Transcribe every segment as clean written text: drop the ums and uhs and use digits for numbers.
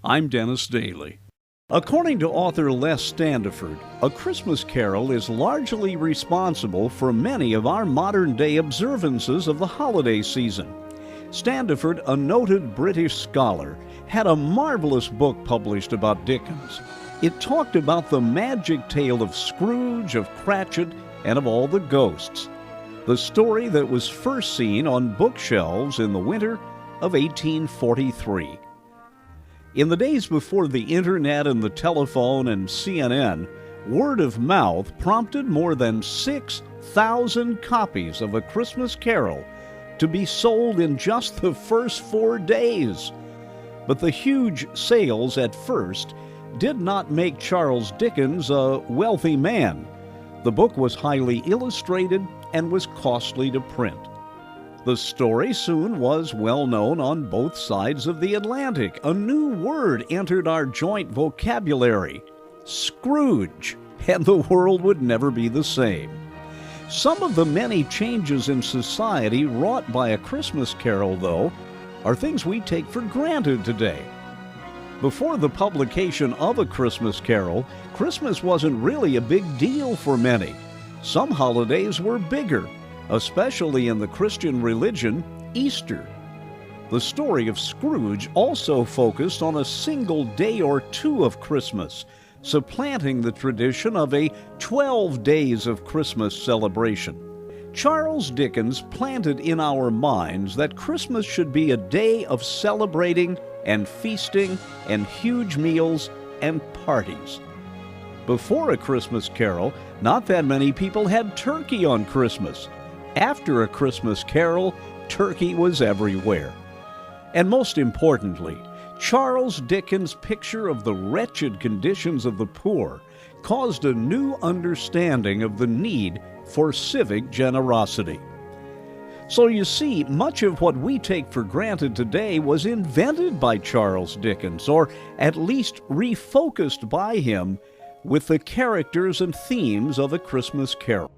I'm Dennis Daly. According to author Les Standiford, A Christmas Carol is largely responsible for many of our modern-day observances of the holiday season. Standiford, a noted British scholar, had a marvelous book published about Dickens. It talked about the magic tale of Scrooge, of Cratchit, and of all the ghosts. The story that was first seen on bookshelves in the winter of 1843. In the days before the internet and the telephone and CNN, word of mouth prompted more than 6,000 copies of A Christmas Carol to be sold in just the first 4 days. But the huge sales at first did not make Charles Dickens a wealthy man. The book was highly illustrated and was costly to print. The story soon was well known on both sides of the Atlantic. A new word entered our joint vocabulary, Scrooge, and the world would never be the same. Some of the many changes in society wrought by A Christmas Carol, though, are things we take for granted today. Before the publication of A Christmas Carol, Christmas wasn't really a big deal for many. Some holidays were bigger, especially in the Christian religion, Easter. The story of Scrooge also focused on a single day or two of Christmas, supplanting the tradition of a 12 days of Christmas celebration. Charles Dickens planted in our minds that Christmas should be a day of celebrating and feasting and huge meals and parties. Before A Christmas Carol, not that many people had turkey on Christmas. After A Christmas Carol, turkey was everywhere. And most importantly, Charles Dickens' picture of the wretched conditions of the poor caused a new understanding of the need for civic generosity. So you see, much of what we take for granted today was invented by Charles Dickens, or at least refocused by him with the characters and themes of A Christmas Carol.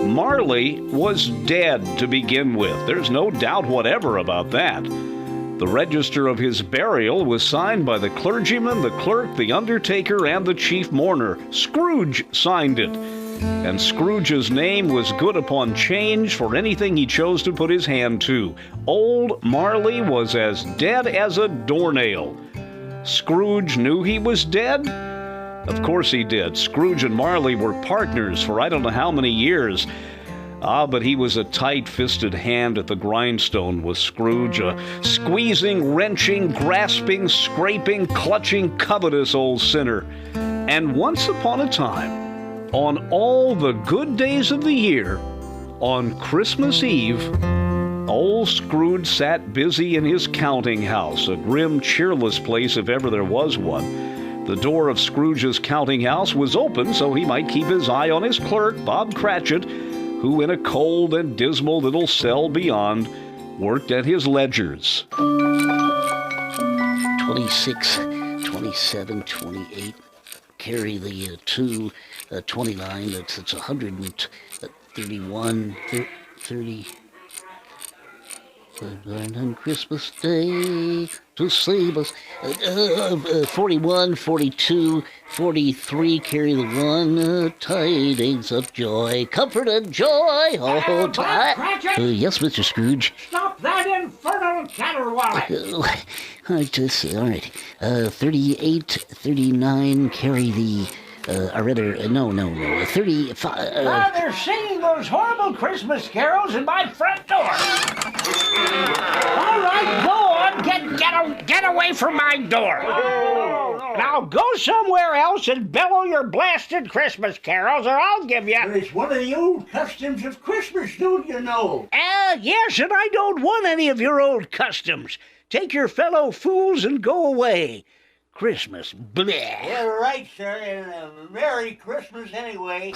Marley was dead to begin with. There's no doubt whatever about that. The register of his burial was signed by the clergyman, the clerk, the undertaker, and the chief mourner. Scrooge signed it. And Scrooge's name was good upon change for anything he chose to put his hand to. Old Marley was as dead as a doornail. Scrooge knew he was dead? Of course he did. Scrooge and Marley were partners for I don't know how many years. But he was a tight-fisted hand at the grindstone, was Scrooge, a squeezing, wrenching, grasping, scraping, clutching, covetous old sinner. And once upon a time, on all the good days of the year, on Christmas Eve, old Scrooge sat busy in his counting house, a grim, cheerless place if ever there was one. The door of Scrooge's counting house was open so he might keep his eye on his clerk, Bob Cratchit, who in a cold and dismal little cell beyond worked at his ledgers. 26, 27, 28, carry the 2, 29, that's 131, 30, on Christmas Day to save us. 41, 42, 43, carry the 1, tidings of joy, comfort and joy, oh, yes, Mr. Scrooge. Stop that infernal caterwauling! All right. 38, 39, carry the, 35. They're singing those horrible Christmas carols in my front door. All right, go on, get away from my door. Now go somewhere else and bellow your blasted Christmas carols, or I'll give you. It's one of the old customs of Christmas, don't you know? Yes, and I don't want any of your old customs. Take your fellow fools and go away. Christmas, bleh. Yeah, right, sir, and Merry Christmas anyway.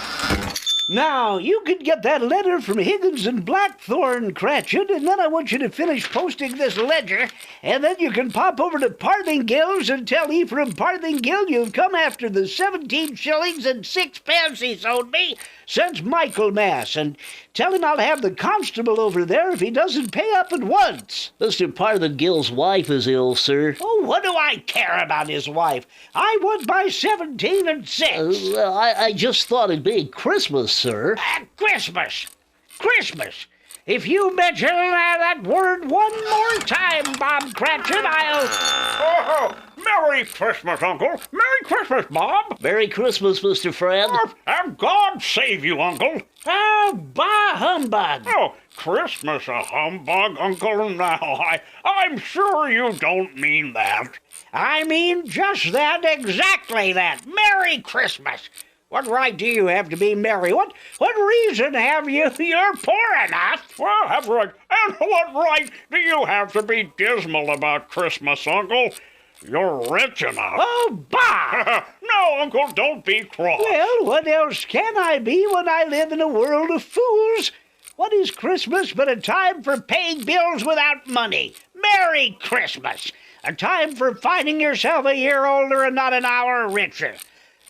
Now, you can get that letter from Higgins and Blackthorn, Cratchit, and then I want you to finish posting this ledger, and then you can pop over to Parthingill's and tell Ephraim Parthingill you've come after the 17 shillings and 6 he's owed me since Michaelmas, and tell him I'll have the constable over there if he doesn't pay up at once. Mr. Parthingill's wife is ill, sir. Oh, what do I care about his wife? I want my 17 and 6. Well, I just thought it'd be Christmas, sir. Christmas! Christmas! If you mention that word one more time, Bob Cratchit, I'll... Oh, Merry Christmas, Uncle. Merry Christmas, Bob. Merry Christmas, Mr. Fred. And God save you, Uncle. Oh, bah humbug! Oh, Christmas a humbug, Uncle. Now, I'm sure you don't mean that. I mean just that, exactly that. Merry Christmas! What right do you have to be merry? What reason have you? You're poor enough. Well, have right. And what right do you have to be dismal about Christmas, Uncle? You're rich enough. Oh, bah! No, Uncle, don't be cross. Well, what else can I be when I live in a world of fools? What is Christmas but a time for paying bills without money? Merry Christmas! A time for finding yourself a year older and not an hour richer.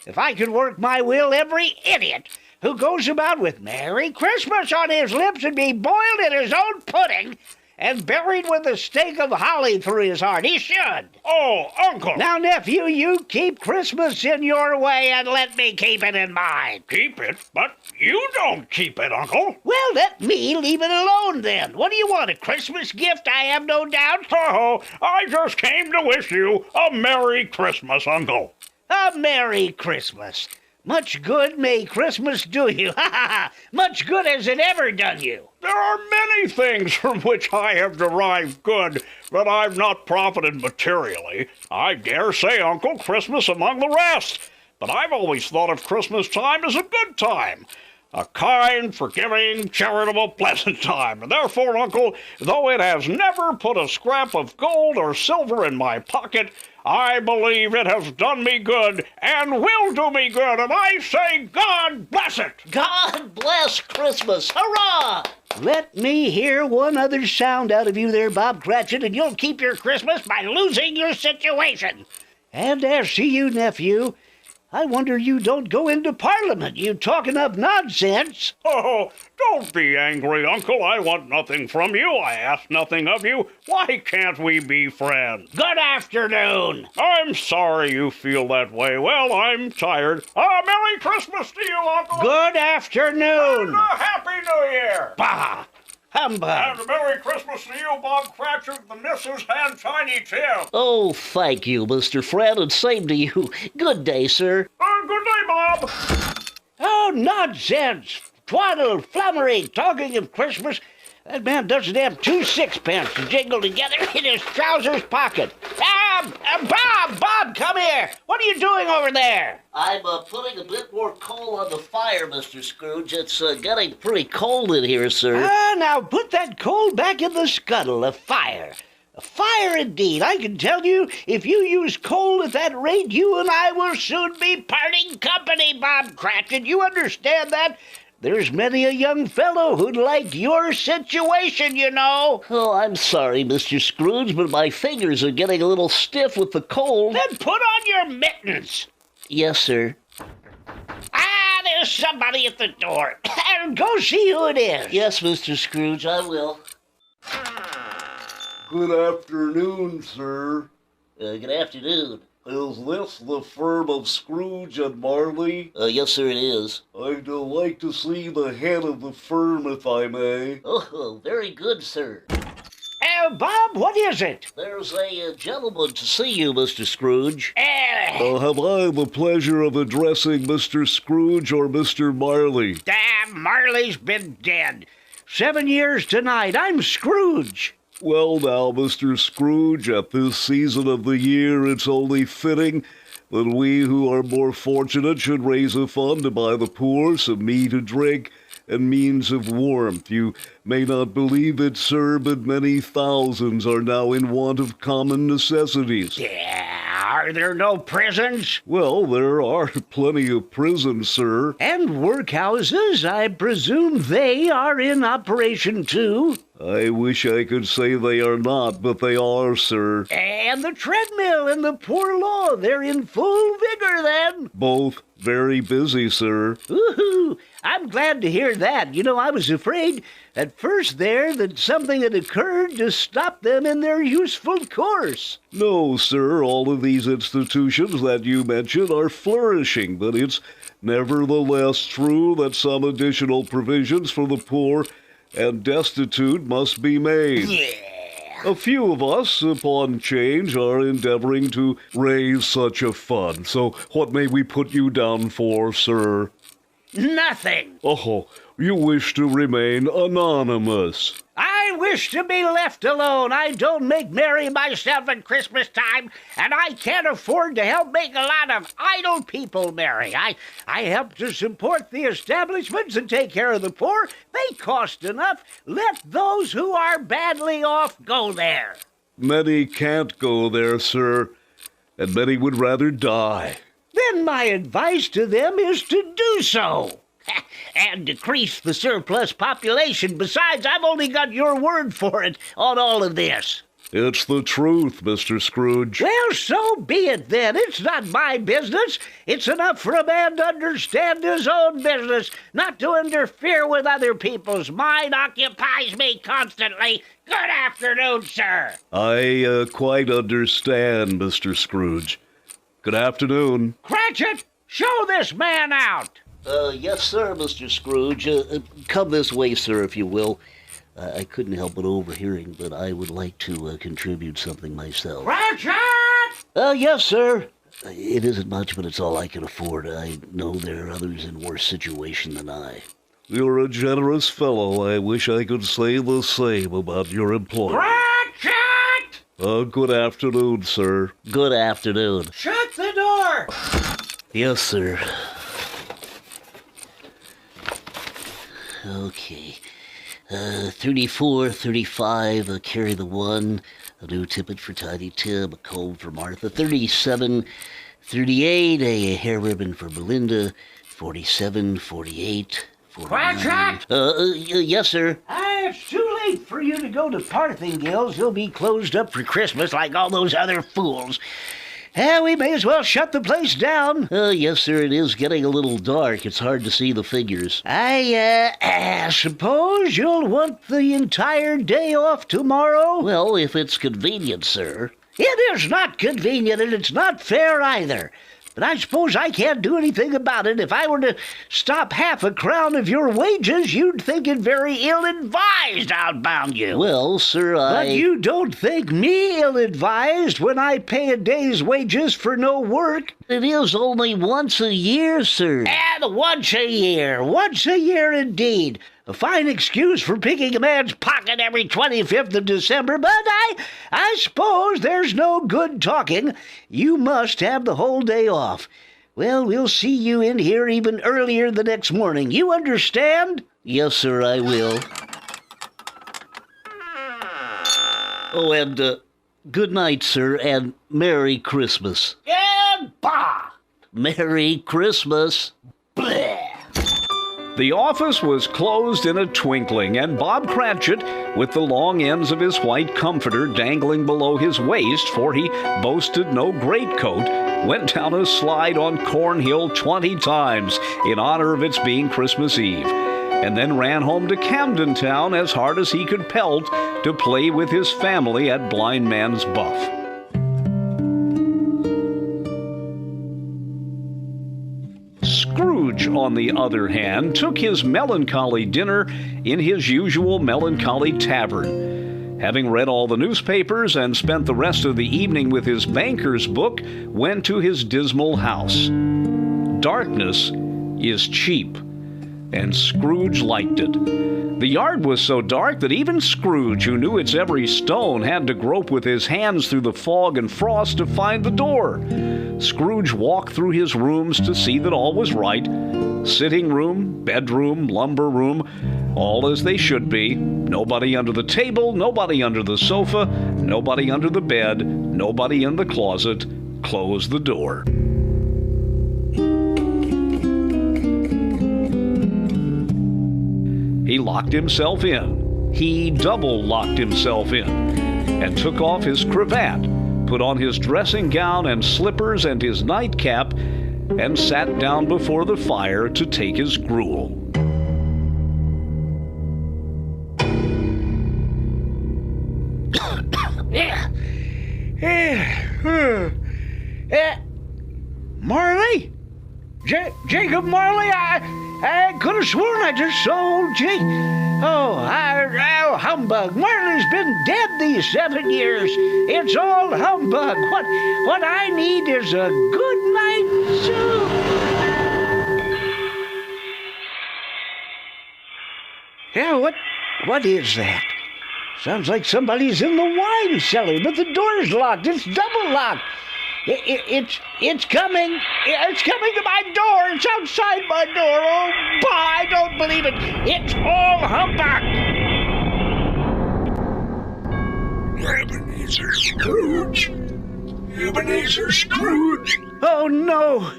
If I could work my will, every idiot who goes about with Merry Christmas on his lips would be boiled in his own pudding and buried with a stake of holly through his heart. He should. Oh, Uncle. Now, nephew, you keep Christmas in your way and let me keep it in mine. Keep it? But you don't keep it, Uncle. Well, let me leave it alone then. What do you want, a Christmas gift, I have no doubt? Oh, I just came to wish you a Merry Christmas, Uncle. A Merry Christmas. Much good may Christmas do you. Ha ha ha! Much good has it ever done you. There are many things from which I have derived good, but I've not profited materially. I dare say, Uncle, Christmas among the rest. But I've always thought of Christmas time as a good time. A kind, forgiving, charitable, pleasant time. And therefore, Uncle, though it has never put a scrap of gold or silver in my pocket, I believe it has done me good and will do me good, and I say God bless it! God bless Christmas. Hurrah! Let me hear one other sound out of you there, Bob Cratchit, and you'll keep your Christmas by losing your situation. And as to you, nephew, I wonder you don't go into Parliament. You talking of nonsense. Oh, don't be angry, Uncle. I want nothing from you. I ask nothing of you. Why can't we be friends? Good afternoon. I'm sorry you feel that way. Well, I'm tired. Merry Christmas to you, Uncle. Good afternoon. And a Happy New Year. Bah! Humbug. And a Merry Christmas to you, Bob Cratchit, the Missus, and Tiny Tim. Oh, thank you, Mr. Fred, and same to you. Good day, sir. Good day, Bob. Oh, nonsense. Twaddle, flummery, talking of Christmas. That man doesn't have 2 sixpence to jingle together in his trousers pocket. Bob, come here. What are you doing over there? I'm putting a bit more coal on the fire, Mr. Scrooge. It's getting pretty cold in here, sir. Now put that coal back in the scuttle. A fire. A fire indeed. I can tell you, if you use coal at that rate, you and I will soon be parting company, Bob Cratchit. You understand that? There's many a young fellow who'd like your situation, you know. Oh, I'm sorry, Mr. Scrooge, but my fingers are getting a little stiff with the cold. Then put on your mittens. Yes, sir. There's somebody at the door. Go see who it is. Yes, Mr. Scrooge, I will. Good afternoon, sir. Good afternoon. Is this the firm of Scrooge and Marley? Yes, sir, it is. I'd like to see the head of the firm, if I may. Oh, very good, sir. Bob, what is it? There's a gentleman to see you, Mr. Scrooge. Have I the pleasure of addressing Mr. Scrooge or Mr. Marley? Damn, Marley's been dead. 7 years tonight. I'm Scrooge. Well now, Mr. Scrooge, at this season of the year, it's only fitting that we who are more fortunate should raise a fund to buy the poor some meat and drink and means of warmth. You may not believe it, sir, but many thousands are now in want of common necessities. Yeah, Are there no prisons? Well, there are plenty of prisons, sir. And workhouses? I presume they are in operation too. I wish I could say they are not, but they are, sir. And the treadmill and the poor law, they're in full vigor then. Both very busy, sir. Woohoo! I'm glad to hear that. You know, I was afraid at first there that something had occurred to stop them in their useful course. No, sir, all of these institutions that you mentioned are flourishing, but it's nevertheless true that some additional provisions for the poor and destitute must be made. Yeah. A few of us, upon change, are endeavoring to raise such a fund. So what may we put you down for, sir? Nothing. Oh, you wish to remain anonymous. I wish to be left alone. I don't make merry myself at Christmas time, and I can't afford to help make a lot of idle people merry. I help to support the establishments and take care of the poor. They cost enough. Let those who are badly off go there. Many can't go there, sir, and many would rather die. Then my advice to them is to do so. And decrease the surplus population. Besides, I've only got your word for it on all of this. It's the truth, Mr. Scrooge. Well, so be it then. It's not my business. It's enough for a man to understand his own business, not to interfere with other people's. Mine occupies me constantly. Good afternoon, sir. I quite understand, Mr. Scrooge. Good afternoon. Cratchit, show this man out. Yes, sir, Mr. Scrooge. Come this way, sir, if you will. I couldn't help but overhearing, but I would like to contribute something myself. Cratchit! Yes, sir. It isn't much, but it's all I can afford. I know there are others in worse situation than I. You're a generous fellow. I wish I could say the same about your employer. Cratchit! Good afternoon, sir. Good afternoon. Shut the door! Yes, sir. Okay. 34, 35, carry the 1. A new tippet for Tiny Tim, a comb for Martha. 37, 38, a hair ribbon for Belinda. 47, 48, 49. Cratchit! Yes, sir. It's too late for you to go to Parthingale's. He'll be closed up for Christmas like all those other fools. We may as well shut the place down. Yes, sir, it is getting a little dark. It's hard to see the figures. I suppose you'll want the entire day off tomorrow? Well, if it's convenient, sir. It is not convenient, and it's not fair either. But I suppose I can't do anything about it. If I were to stop half a crown of your wages, you'd think it very ill-advised, outbound you. Well, sir, But you don't think me ill-advised when I pay a day's wages for no work? It is only once a year, sir. And once a year indeed. A fine excuse for picking a man's pocket every 25th of December, but I suppose there's no good talking. You must have the whole day off. Well, we'll see you in here even earlier the next morning. You understand? Yes, sir, I will. Oh, and good night, sir, and Merry Christmas. And bah! Merry Christmas. Bleh! The office was closed in a twinkling, and Bob Cratchit, with the long ends of his white comforter dangling below his waist, for he boasted no greatcoat, went down a slide on Cornhill 20 times in honor of its being Christmas Eve, and then ran home to Camden Town as hard as he could pelt to play with his family at Blind Man's Buff. Scrooge, on the other hand, took his melancholy dinner in his usual melancholy tavern. Having read all the newspapers and spent the rest of the evening with his banker's book, went to his dismal house. Darkness is cheap, and Scrooge liked it. The yard was so dark that even Scrooge, who knew its every stone, had to grope with his hands through the fog and frost to find the door. Scrooge walked through his rooms to see that all was right. Sitting room, bedroom, lumber room, all as they should be. Nobody under the table, nobody under the sofa, nobody under the bed, nobody in the closet. closed the door. He locked himself in. He double-locked himself in and took off his cravat, put on his dressing gown and slippers and his nightcap, and sat down before the fire to take his gruel. Marley? Jacob Marley? I could have sworn I just saw old Jake. Oh, humbug. Marley's been dead these 7 years. It's all humbug. What I need is a good night's soup. Yeah, what is that? Sounds like somebody's in the wine cellar, but the door's locked. It's double locked. It's coming. It's coming to my door. It's outside my door. Oh, bah, I don't believe it. It's all humbug. Ebenezer Scrooge. Ebenezer Scrooge. Oh, no.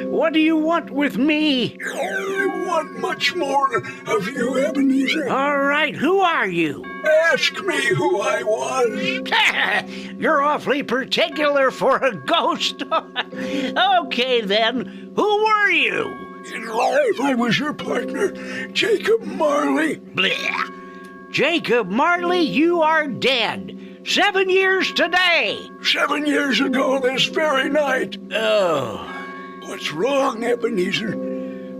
What do you want with me? I want much more of you, Ebenezer. All right, who are you? Ask me who I was. You're awfully particular for a ghost. Okay, then. Who were you? In life, I was your partner, Jacob Marley. Blech. Jacob Marley, you are dead. 7 years today. 7 years ago this very night. Oh. What's wrong, Ebenezer?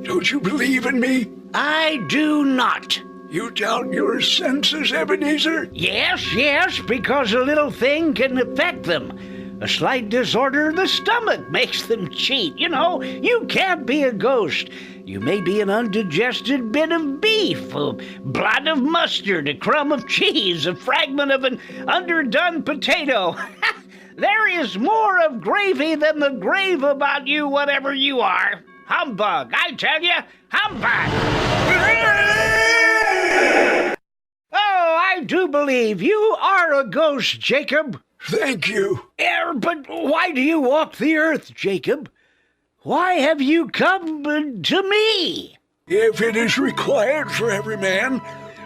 Don't you believe in me? I do not. You doubt your senses, Ebenezer? Yes, because a little thing can affect them. A slight disorder of the stomach makes them cheat. You know, you can't be a ghost. You may be an undigested bit of beef, a blot of mustard, a crumb of cheese, a fragment of an underdone potato. There is more of gravy than the grave about you, whatever you are. Humbug, I tell you, humbug! Oh, I do believe you are a ghost, Jacob. Thank you. But why do you walk the earth, Jacob? Why have you come to me? If it is required for every man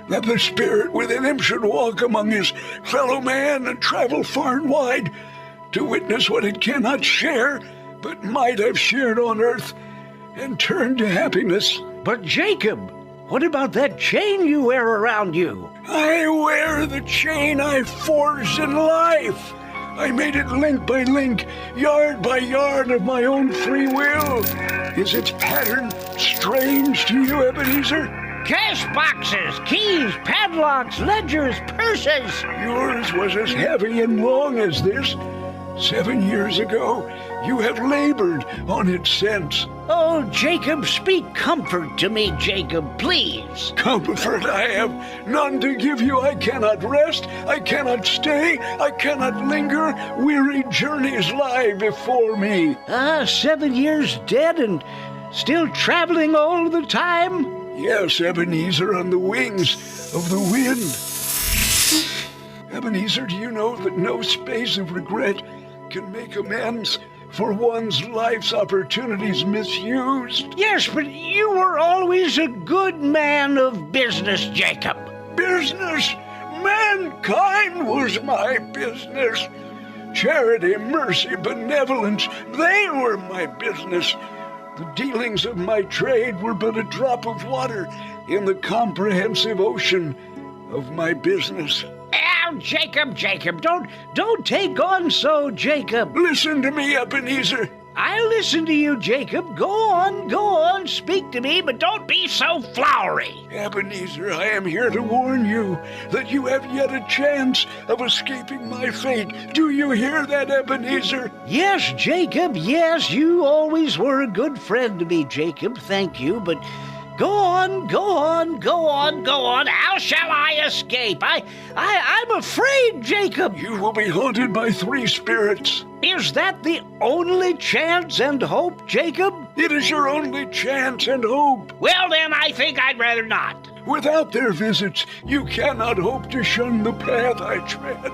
that the spirit within him should walk among his fellow man and travel far and wide to witness what it cannot share, but might have shared on earth and turn to happiness. But Jacob, what about that chain you wear around you? I wear the chain I forged in life. I made it link by link, yard by yard of my own free will. Is its pattern strange to you, Ebenezer? Cash boxes, keys, padlocks, ledgers, purses. Yours was as heavy and long as this. 7 years ago, you have labored on its sense. Oh, Jacob, speak comfort to me, Jacob, please. Comfort I have none to give you. I cannot rest, I cannot stay, I cannot linger. Weary journeys lie before me. 7 years dead and still traveling all the time? Yes, Ebenezer, on the wings of the wind. Ebenezer, do you know that no space of regret can make amends for one's life's opportunities misused? Yes, but you were always a good man of business, Jacob. Business? Mankind was my business. Charity, mercy, benevolence, they were my business. The dealings of my trade were but a drop of water in the comprehensive ocean of my business. Jacob, don't take on so, Jacob. Listen to me, Ebenezer. I'll listen to you, Jacob. Go on, speak to me, but don't be so flowery. Ebenezer, I am here to warn you that you have yet a chance of escaping my fate. Do you hear that, Ebenezer? Yes, Jacob, yes, you always were a good friend to me, Jacob, thank you, but go on. How shall I escape? I'm afraid, Jacob. You will be haunted by 3 spirits. Is that the only chance and hope, Jacob? It is your only chance and hope. Well, then, I think I'd rather not. Without their visits, you cannot hope to shun the path I tread.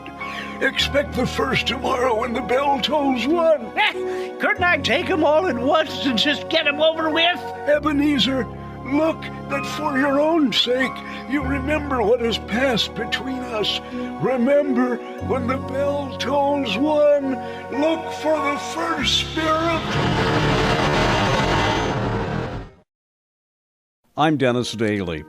Expect the first tomorrow when the bell tolls 1. Couldn't I take 'em all at once and just get 'em over with? Ebenezer, look that for your own sake you remember what has passed between us. Remember, when the bell tolls 1, look for the first spirit. I'm Dennis Daly.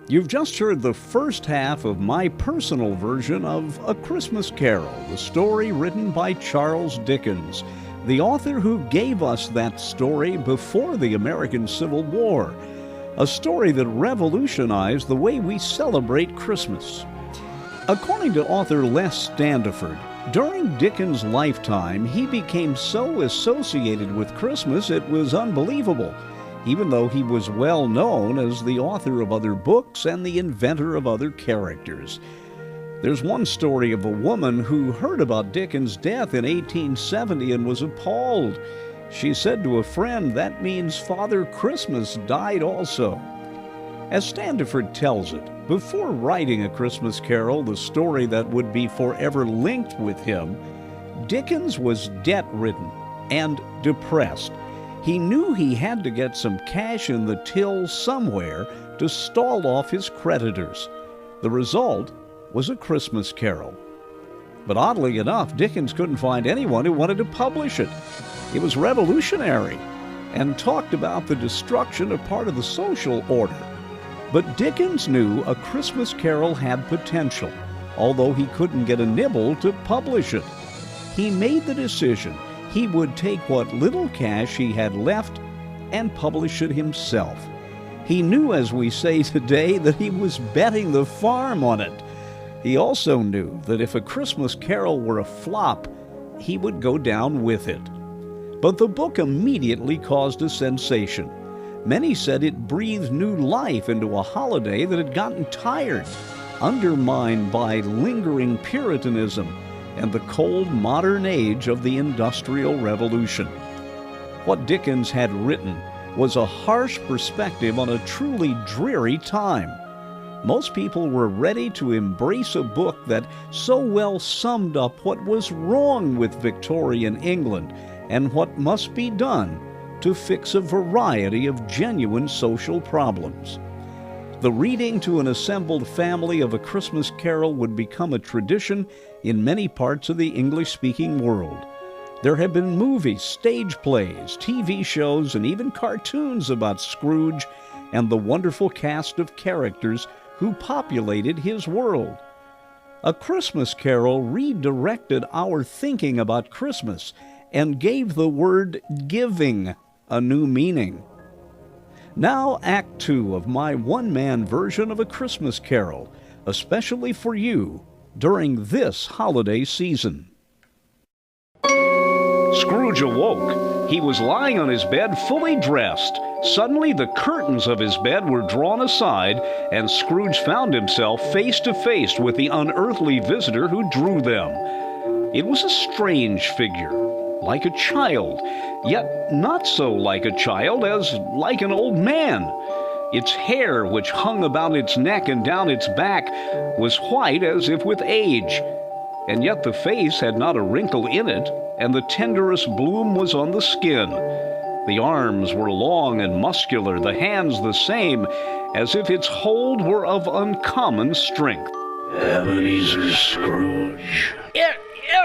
You've just heard the first half of my personal version of A Christmas Carol, the story written by Charles Dickens, the author who gave us that story before the American Civil War, a story that revolutionized the way we celebrate Christmas. According to author Les Standiford, during Dickens' lifetime, he became so associated with Christmas it was unbelievable, even though he was well known as the author of other books and the inventor of other characters. There's one story of a woman who heard about Dickens' death in 1870 and was appalled. She said to a friend, "That means Father Christmas died also." As Standiford tells it, before writing A Christmas Carol, the story that would be forever linked with him, Dickens was debt-ridden and depressed. He knew he had to get some cash in the till somewhere to stall off his creditors. The result was A Christmas Carol. But oddly enough, Dickens couldn't find anyone who wanted to publish it. It was revolutionary and talked about the destruction of part of the social order. But Dickens knew A Christmas Carol had potential, although he couldn't get a nibble to publish it. He made the decision he would take what little cash he had left and publish it himself. He knew, as we say today, that he was betting the farm on it. He also knew that if A Christmas Carol were a flop, he would go down with it. But the book immediately caused a sensation. Many said it breathed new life into a holiday that had gotten tired, undermined by lingering Puritanism and the cold modern age of the Industrial Revolution. What Dickens had written was a harsh perspective on a truly dreary time. Most people were ready to embrace a book that so well summed up what was wrong with Victorian England and what must be done to fix a variety of genuine social problems. The reading to an assembled family of A Christmas Carol would become a tradition in many parts of the English-speaking world. There have been movies, stage plays, TV shows, and even cartoons about Scrooge and the wonderful cast of characters who populated his world. A Christmas Carol redirected our thinking about Christmas and gave the word giving a new meaning. Now, Act 2 of my one-man version of A Christmas Carol, especially for you during this holiday season. Scrooge awoke. He was lying on his bed, fully dressed. Suddenly, the curtains of his bed were drawn aside, and Scrooge found himself face to face with the unearthly visitor who drew them. It was a strange figure, like a child, yet not so like a child as like an old man. Its hair, which hung about its neck and down its back, was white as if with age, and yet the face had not a wrinkle in it, and the tenderest bloom was on the skin. The arms were long and muscular, the hands the same, as if its hold were of uncommon strength. Ebenezer Scrooge.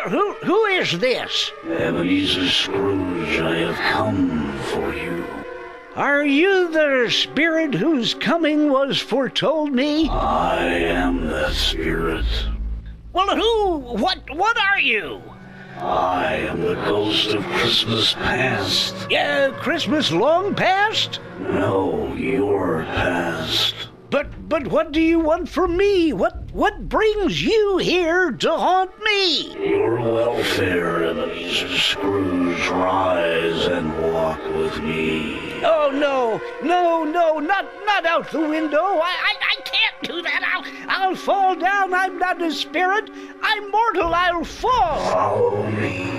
Who is this? Ebenezer Scrooge, I have come for you. Are you the spirit whose coming was foretold me? I am that spirit. Well, what are you? I am the ghost of Christmas past. Christmas long past? No, your past. But what do you want from me? What brings you here to haunt me? Your welfare, Ebenezer Scrooge. Rise and walk with me. Oh, no, not out the window. I can't do that. I'll fall down. I'm not a spirit. I'm mortal. I'll fall. Follow me.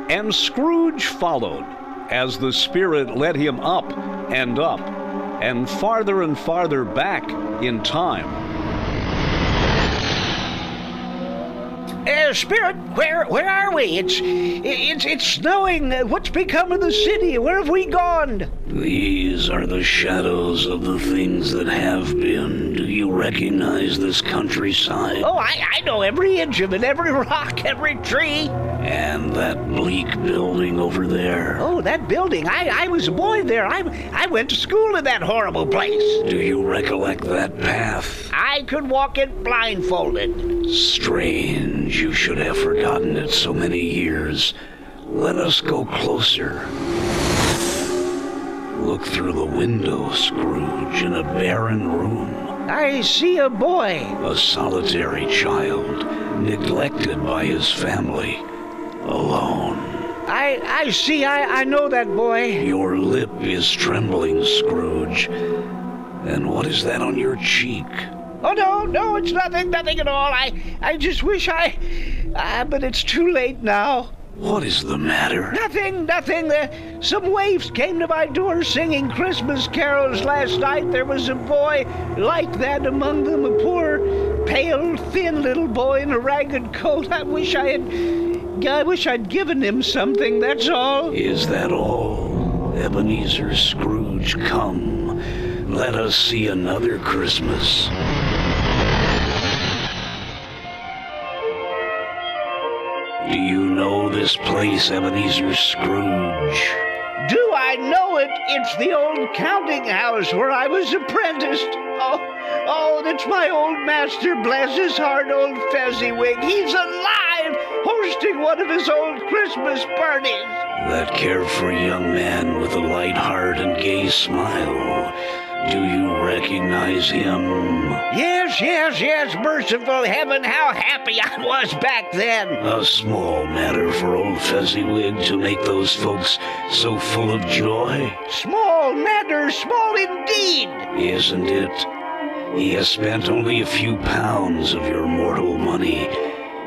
And Scrooge followed, as the spirit led him up, and farther back in time. Spirit, where are we? It's snowing. What's become of the city? Where have we gone? These are the shadows of the things that have been. Do you recognize this countryside? Oh, I know every inch of it, every rock, every tree. And that bleak building over there. Oh, that building. I was a boy there. I went to school in that horrible place. Do you recollect that path? I could walk it blindfolded. Strange. You should have forgotten it so many years. Let us go closer. Look through the window, Scrooge, in a barren room. I see a boy. A solitary child, neglected by his family, alone. I see, I know that boy. Your lip is trembling, Scrooge. And what is that on your cheek? Oh, no, it's nothing at all. I just wish but it's too late now. What is the matter? Nothing. Some waifs came to my door singing Christmas carols last night. There was a boy like that among them, a poor, pale, thin little boy in a ragged coat. I wish I'd given him something, that's all. Is that all? Ebenezer Scrooge, come. Let us see another Christmas. Do you know this place, Ebenezer Scrooge? Do I know it? It's the old counting house where I was apprenticed. Oh, that's my old master, bless his heart, old Fezziwig. He's alive, hosting one of his old Christmas parties. That carefree young man with a light heart and gay smile. Do you recognize him? Yes, merciful heaven, how happy I was back then. A small matter for old Fezziwig to make those folks so full of joy. Small matter, small indeed. Isn't it? He has spent only a few pounds of your mortal money.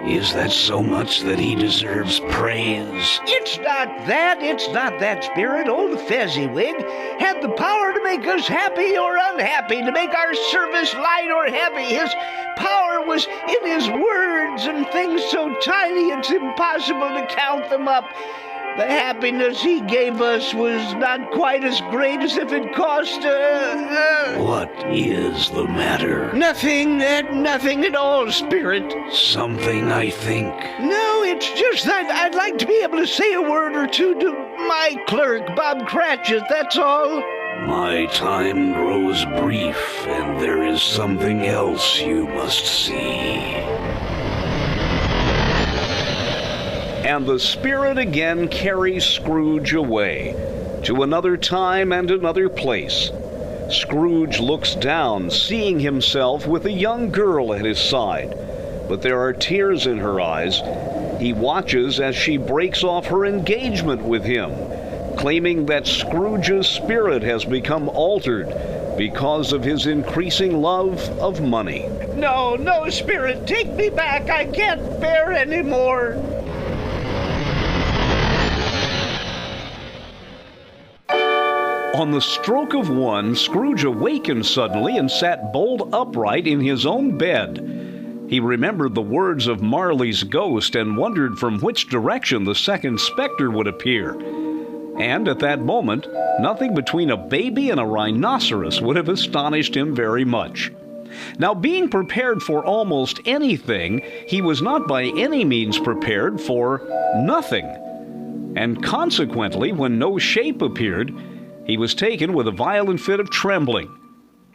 Is that so much that he deserves praise? It's not that, Spirit. Old Fezziwig had the power to make us happy or unhappy, to make our service light or heavy. His power was in his words, and things so tiny it's impossible to count them up. The happiness he gave us was not quite as great as if it cost, What is the matter? Nothing at all, Spirit. Something, I think. No, it's just that I'd like to be able to say a word or two to my clerk, Bob Cratchit, that's all. My time grows brief, and there is something else you must see. And the Spirit again carries Scrooge away to another time and another place. Scrooge looks down, seeing himself with a young girl at his side, but there are tears in her eyes. He watches as she breaks off her engagement with him, claiming that Scrooge's spirit has become altered because of his increasing love of money. No, Spirit, take me back. I can't bear any more. On the stroke of one, Scrooge awakened suddenly and sat bolt upright in his own bed. He remembered the words of Marley's ghost and wondered from which direction the second specter would appear. And at that moment, nothing between a baby and a rhinoceros would have astonished him very much. Now, being prepared for almost anything, he was not by any means prepared for nothing. And consequently, when no shape appeared, he was taken with a violent fit of trembling.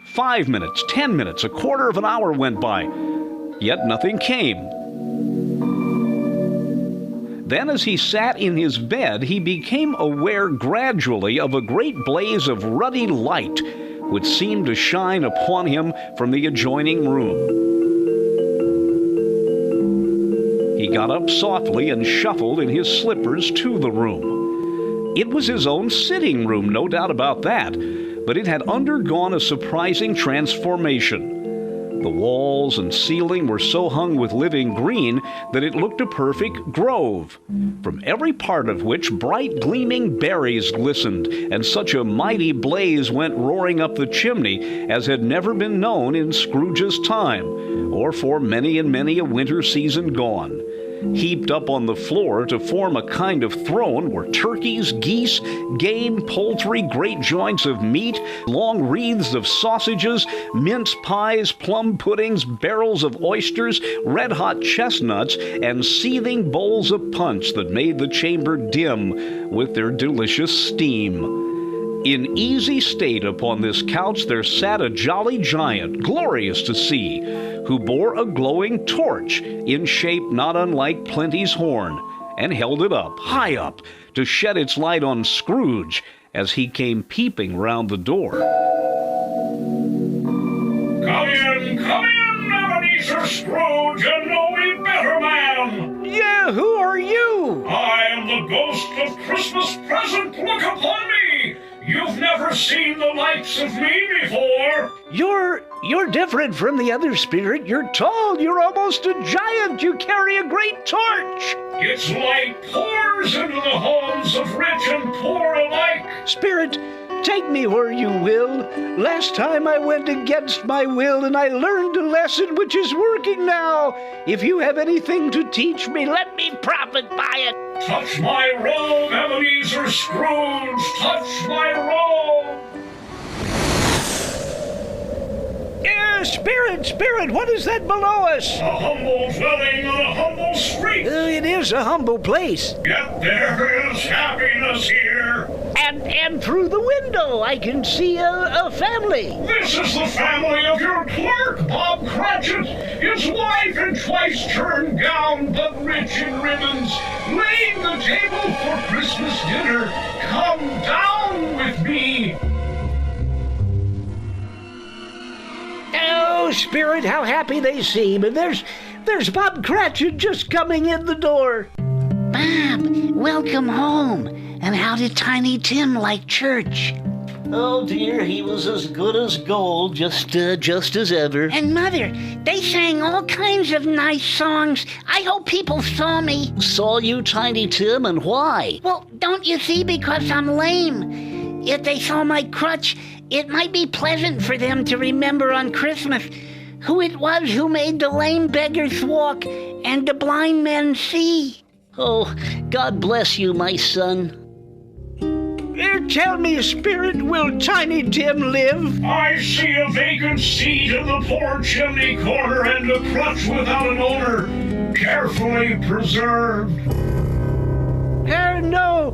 5 minutes, 10 minutes, a quarter of an hour went by, yet nothing came. Then as he sat in his bed, he became aware gradually of a great blaze of ruddy light which seemed to shine upon him from the adjoining room. He got up softly and shuffled in his slippers to the room. It was his own sitting room, no doubt about that, but it had undergone a surprising transformation. The walls and ceiling were so hung with living green that it looked a perfect grove, from every part of which bright gleaming berries glistened, and such a mighty blaze went roaring up the chimney as had never been known in Scrooge's time, or for many and many a winter season gone. Heaped up on the floor to form a kind of throne were turkeys, geese, game, poultry, great joints of meat, long wreaths of sausages, mince pies, plum puddings, barrels of oysters, red-hot chestnuts, and seething bowls of punch that made the chamber dim with their delicious steam. In easy state upon this couch there sat a jolly giant, glorious to see, who bore a glowing torch, in shape not unlike Plenty's horn, and held it up, high up, to shed its light on Scrooge as he came peeping round the door. Come in, Ebenezer Scrooge, and know me better, man. Yeah, who are you? I am the ghost of Christmas present. Look upon me. You've never seen the likes of me before. You're different from the other spirit. You're tall. You're almost a giant. You carry a great torch. Its light pours into the homes of rich and poor alike. Spirit, take me where you will. Last time I went against my will, and I learned a lesson which is working now. If you have anything to teach me, let me profit by it. Touch my robe, Ebenezer Scrooge. Touch my robe. Spirit, what is that below us? A humble dwelling on a humble street. It is a humble place. Yet there is happiness here. And through the window I can see a family. This is the family of your clerk, Bob Cratchit. His wife in twice-turned gown, but rich in ribbons, laying the table for Christmas dinner. Come down with me. Oh, Spirit, how happy they seem. And there's Bob Cratchit just coming in the door. Bob, welcome home. And how did Tiny Tim like church? Oh, dear, he was as good as gold, just as ever. And Mother, they sang all kinds of nice songs. I hope people saw me. Saw you, Tiny Tim, and why? Well, don't you see, because I'm lame. If they saw my crutch, it might be pleasant for them to remember on Christmas who it was who made the lame beggars walk and the blind men see. Oh, God bless you, my son. Tell me, Spirit, will Tiny Tim live? I see a vacant seat in the poor chimney corner and a crutch without an owner, carefully preserved. No,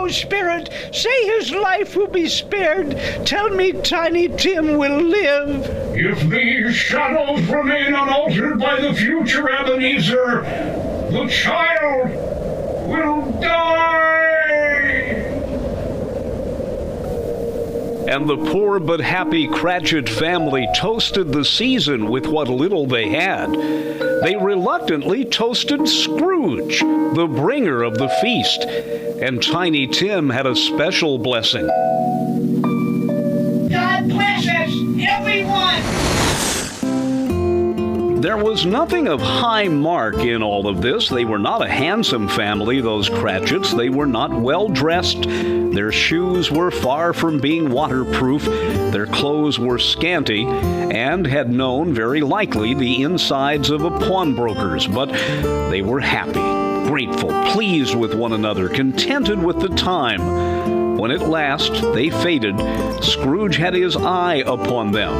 Spirit. Say his life will be spared. Tell me Tiny Tim will live. If these shadows remain unaltered by the future, Ebenezer, the child will die. And the poor but happy Cratchit family toasted the season with what little they had. They reluctantly toasted Scrooge, the bringer of the feast, and Tiny Tim had a special blessing. God bless us, everyone! There was nothing of high mark in all of this. They were not a handsome family, those Cratchits. They were not well-dressed. Their shoes were far from being waterproof. Their clothes were scanty and had known, very likely, the insides of a pawnbroker's. But they were happy, grateful, pleased with one another, contented with the time. When at last they faded, Scrooge had his eye upon them,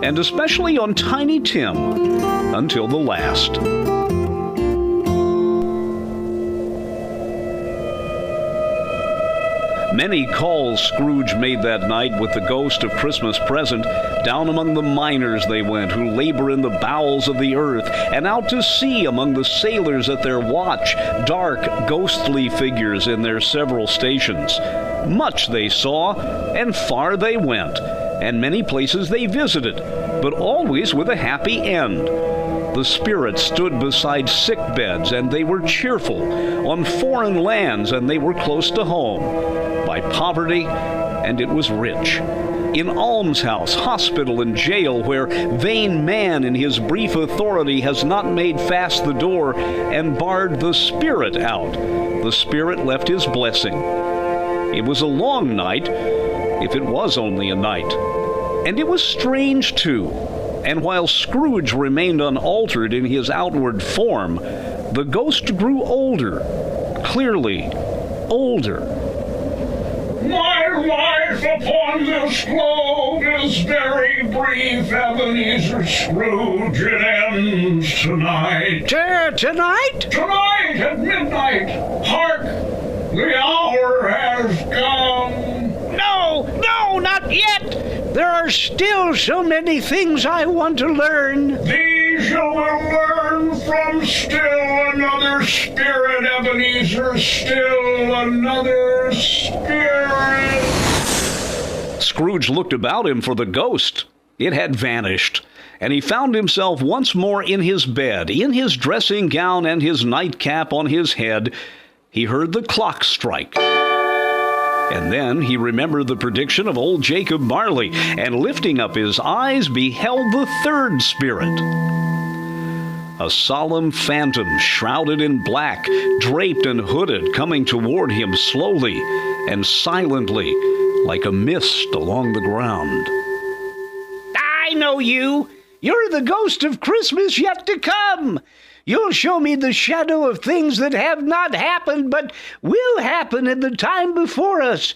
and especially on Tiny Tim, until the last. Many calls Scrooge made that night with the ghost of Christmas present. Down among the miners they went, who labor in the bowels of the earth, and out to sea among the sailors at their watch, dark, ghostly figures in their several stations. Much they saw, and far they went, and many places they visited, but always with a happy end. The spirits stood beside sick beds, and they were cheerful, on foreign lands, and they were close to home, by poverty, and it was rich. in almshouse, hospital, and jail, where vain man in his brief authority has not made fast the door and barred the Spirit out, the Spirit left his blessing. It was a long night, if it was only a night. And it was strange, too. And while Scrooge remained unaltered in his outward form, the ghost grew older, clearly older. My life upon this globe is very brief, Ebenezer Scrooge. It ends tonight. Tonight? Tonight at midnight. Hark! The hour has come. No, not yet. There are still so many things I want to learn. These you will learn from still another spirit, Ebenezer. Still another spirit. Scrooge looked about him for the ghost. It had vanished, and he found himself once more in his bed, in his dressing gown and his nightcap on his head. He heard the clock strike. And then he remembered the prediction of old Jacob Marley, and lifting up his eyes, beheld the third spirit. A solemn phantom, shrouded in black, draped and hooded, coming toward him slowly and silently, like a mist along the ground. I know you. You're the ghost of Christmas yet to come. You'll show me the shadow of things that have not happened, but will happen in the time before us.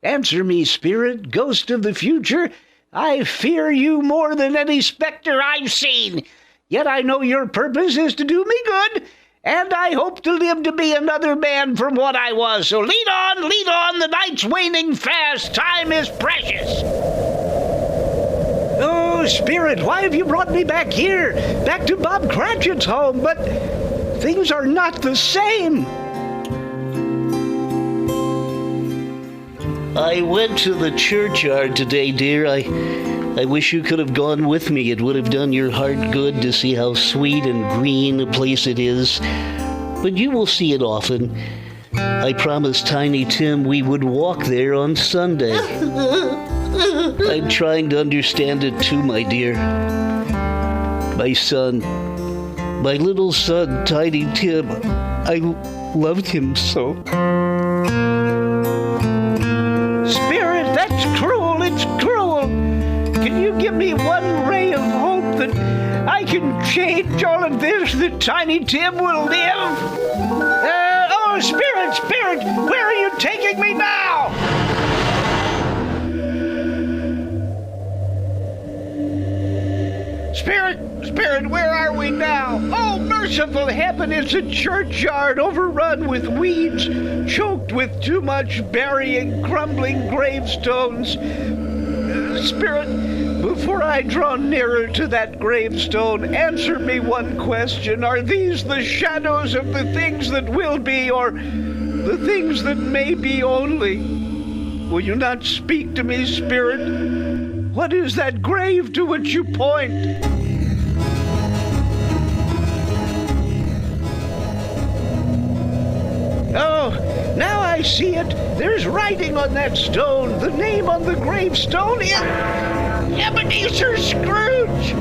Answer me, spirit, ghost of the future. I fear you more than any specter I've seen. Yet I know your purpose is to do me good, and I hope to live to be another man from what I was. So lead on, the night's waning fast. Time is precious. Oh, Spirit, why have you brought me back here? Back to Bob Cratchit's home, but things are not the same. I went to the churchyard today, dear. I wish you could have gone with me. It would have done your heart good to see how sweet and green a place it is. But you will see it often. I promised Tiny Tim we would walk there on Sunday. I'm trying to understand it too, my dear. My son, my little son, Tiny Tim, I loved him so. Spirit, that's cruel. It's cruel. Can you give me one ray of hope that I can change all of this, that Tiny Tim will live? Oh, Spirit, where are you taking me now? Spirit, where are we now? Oh, merciful heaven, it's a churchyard overrun with weeds, choked with too much burying, crumbling gravestones. Spirit, before I draw nearer to that gravestone, answer me one question. Are these the shadows of the things that will be, or the things that may be only? Will you not speak to me, Spirit? What is that grave to which you point? Oh, now I see it. There's writing on that stone. The name on the gravestone is Ebenezer Scrooge.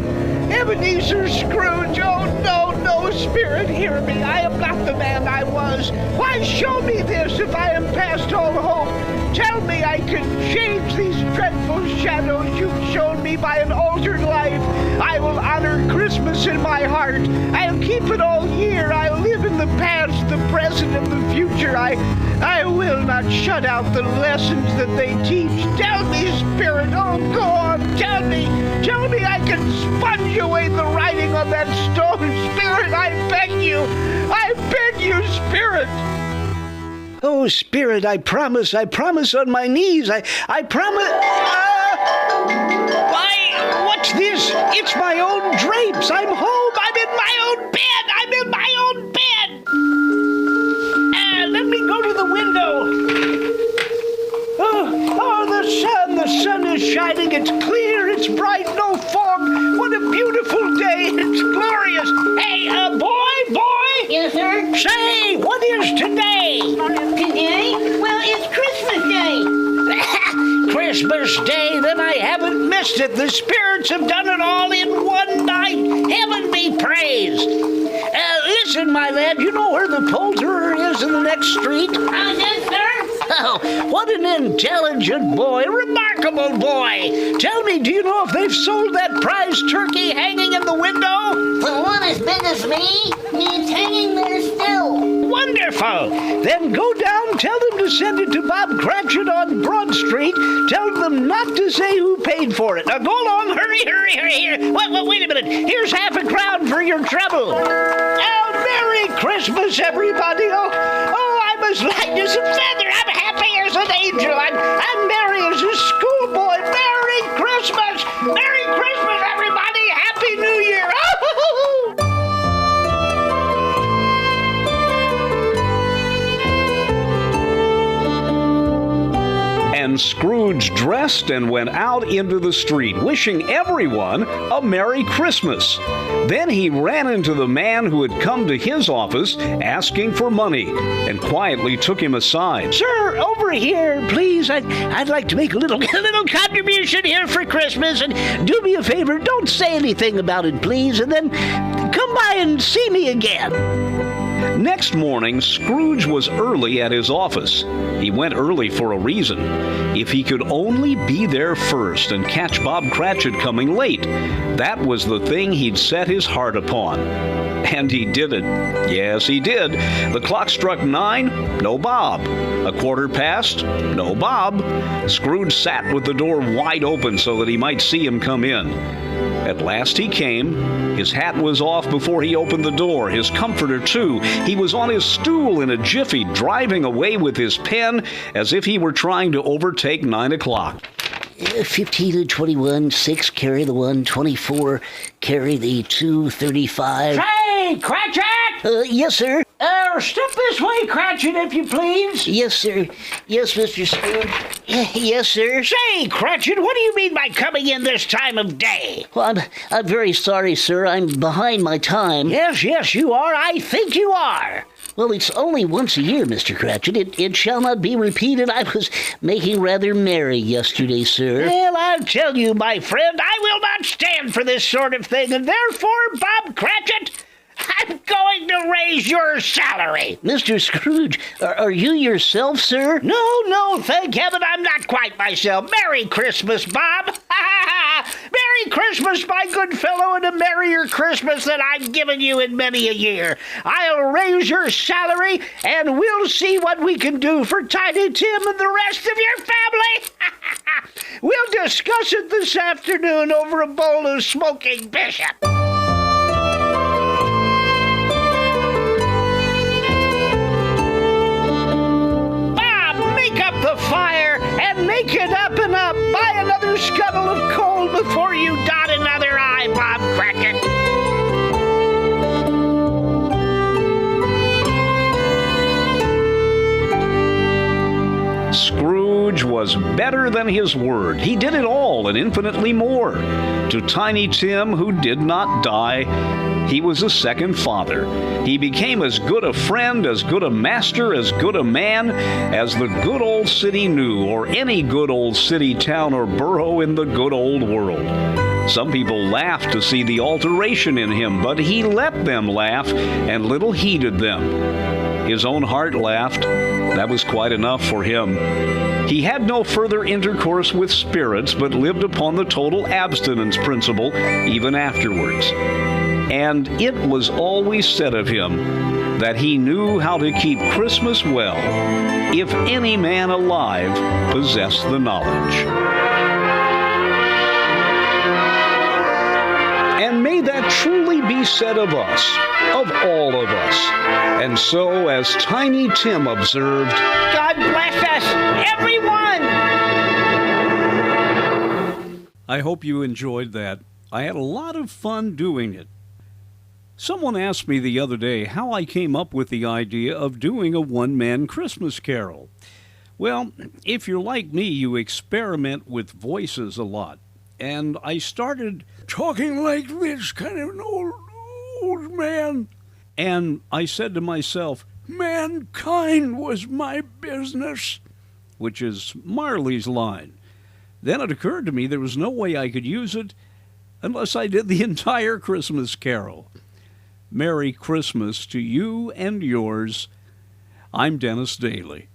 Ebenezer Scrooge. Oh, no, Spirit, hear me. I am not the man I was. Why show me this if I am past all hope? Tell me I can change these dreadful shadows you've shown me by an altered life. I will honor Christmas in my heart. I'll keep it all year. I'll live in the past, the present, and the future. I will not shut out the lessons that they teach. Tell me, Spirit, oh, go on, tell me I can sponge away the writing on that stone. Spirit, I beg you, Spirit. Oh, Spirit, I promise on my knees. I promise. Why, what's this? It's my own drapes. I'm home. I'm in my own bed. Let me go to the window. Oh, the sun is shining. It's clear. It's bright. No fog. What a beautiful day. It's glorious. Hey, boy. Yes, sir? Say, what is today? Today? Well, it's Christmas Day. Christmas Day, then I haven't missed it. The spirits have done it all in one night. Heaven be praised. Listen, my lad, you know where the poulterer is in the next street? Yes, sir. Oh, what an intelligent boy, remarkable boy. Tell me, do you know if they've sold that prize turkey hanging in the window? The one as big as me? It's hanging there still. Wonderful. Then go down, tell them to send it to Bob Cratchit on Broad Street. Tell them not to say who paid for it. Now go along, hurry, hurry, hurry. Here. Wait a minute. Here's $50 for your trouble. Oh, Merry Christmas, everybody. Oh, I'm as light as a feather. I'm happy as an angel. I'm merry as a schoolboy. Merry Christmas. Merry Christmas, everybody. Happy New Year. Oh! And Scrooge dressed and went out into the street, wishing everyone a Merry Christmas. Then he ran into the man who had come to his office asking for money and quietly took him aside. Sir, over here, please. I'd like to make a little contribution here for Christmas. And do me a favor, don't say anything about it, please. And then come by and see me again. Next morning, Scrooge was early at his office. He went early for a reason. If he could only be there first and catch Bob Cratchit coming late, that was the thing he'd set his heart upon. And he did it. Yes, he did. The clock struck 9, no Bob. 1:15, no Bob. Scrooge sat with the door wide open so that he might see him come in. At last he came. His hat was off before he opened the door, his comforter too. He was on his stool in a jiffy, driving away with his pen as if he were trying to overtake 9 o'clock. 15 and 21, 6, carry the 1, 24, carry the 2, 35. Hey, Cratchit! Yes, sir. Step this way, Cratchit, if you please. Yes, sir. Yes, Mr. Scrooge. Yes, sir. Say, Cratchit, what do you mean by coming in this time of day? Well, I'm very sorry, sir. I'm behind my time. Yes, you are. I think you are. Well, it's only once a year, Mr. Cratchit. It shall not be repeated. I was making rather merry yesterday, sir. Well, I'll tell you, my friend, I will not stand for this sort of thing, and therefore, Bob Cratchit, I'm going to raise your salary. Mr. Scrooge, are you yourself, sir? No, thank heaven I'm not quite myself. Merry Christmas, Bob. Merry Christmas, my good fellow, and a merrier Christmas than I've given you in many a year. I'll raise your salary, and we'll see what we can do for Tiny Tim and the rest of your family. We'll discuss it this afternoon over a bowl of smoking bishop. The fire and make it up and up. Buy another scuttle of coal before you dot another I, Bob Cratchit. Scrooge was better than his word. He did it all and infinitely more. To Tiny Tim, who did not die, he was a second father. He became as good a friend, as good a master, as good a man as the good old city knew, or any good old city, town, or borough in the good old world. Some people laughed to see the alteration in him, but he let them laugh and little heeded them. His own heart laughed. That was quite enough for him. He had no further intercourse with spirits, but lived upon the total abstinence principle even afterwards. And it was always said of him that he knew how to keep Christmas well, if any man alive possessed the knowledge. And may that truly be said of us, of all of us. And so, as Tiny Tim observed, God bless us, everyone! I hope you enjoyed that. I had a lot of fun doing it. Someone asked me the other day how I came up with the idea of doing a one-man Christmas carol. Well, if you're like me, you experiment with voices a lot. And I started talking like this, kind of an old man. And I said to myself, mankind was my business. which is Marley's line. Then it occurred to me there was no way I could use it unless I did the entire Christmas carol. Merry Christmas to you and yours. I'm Dennis Daly.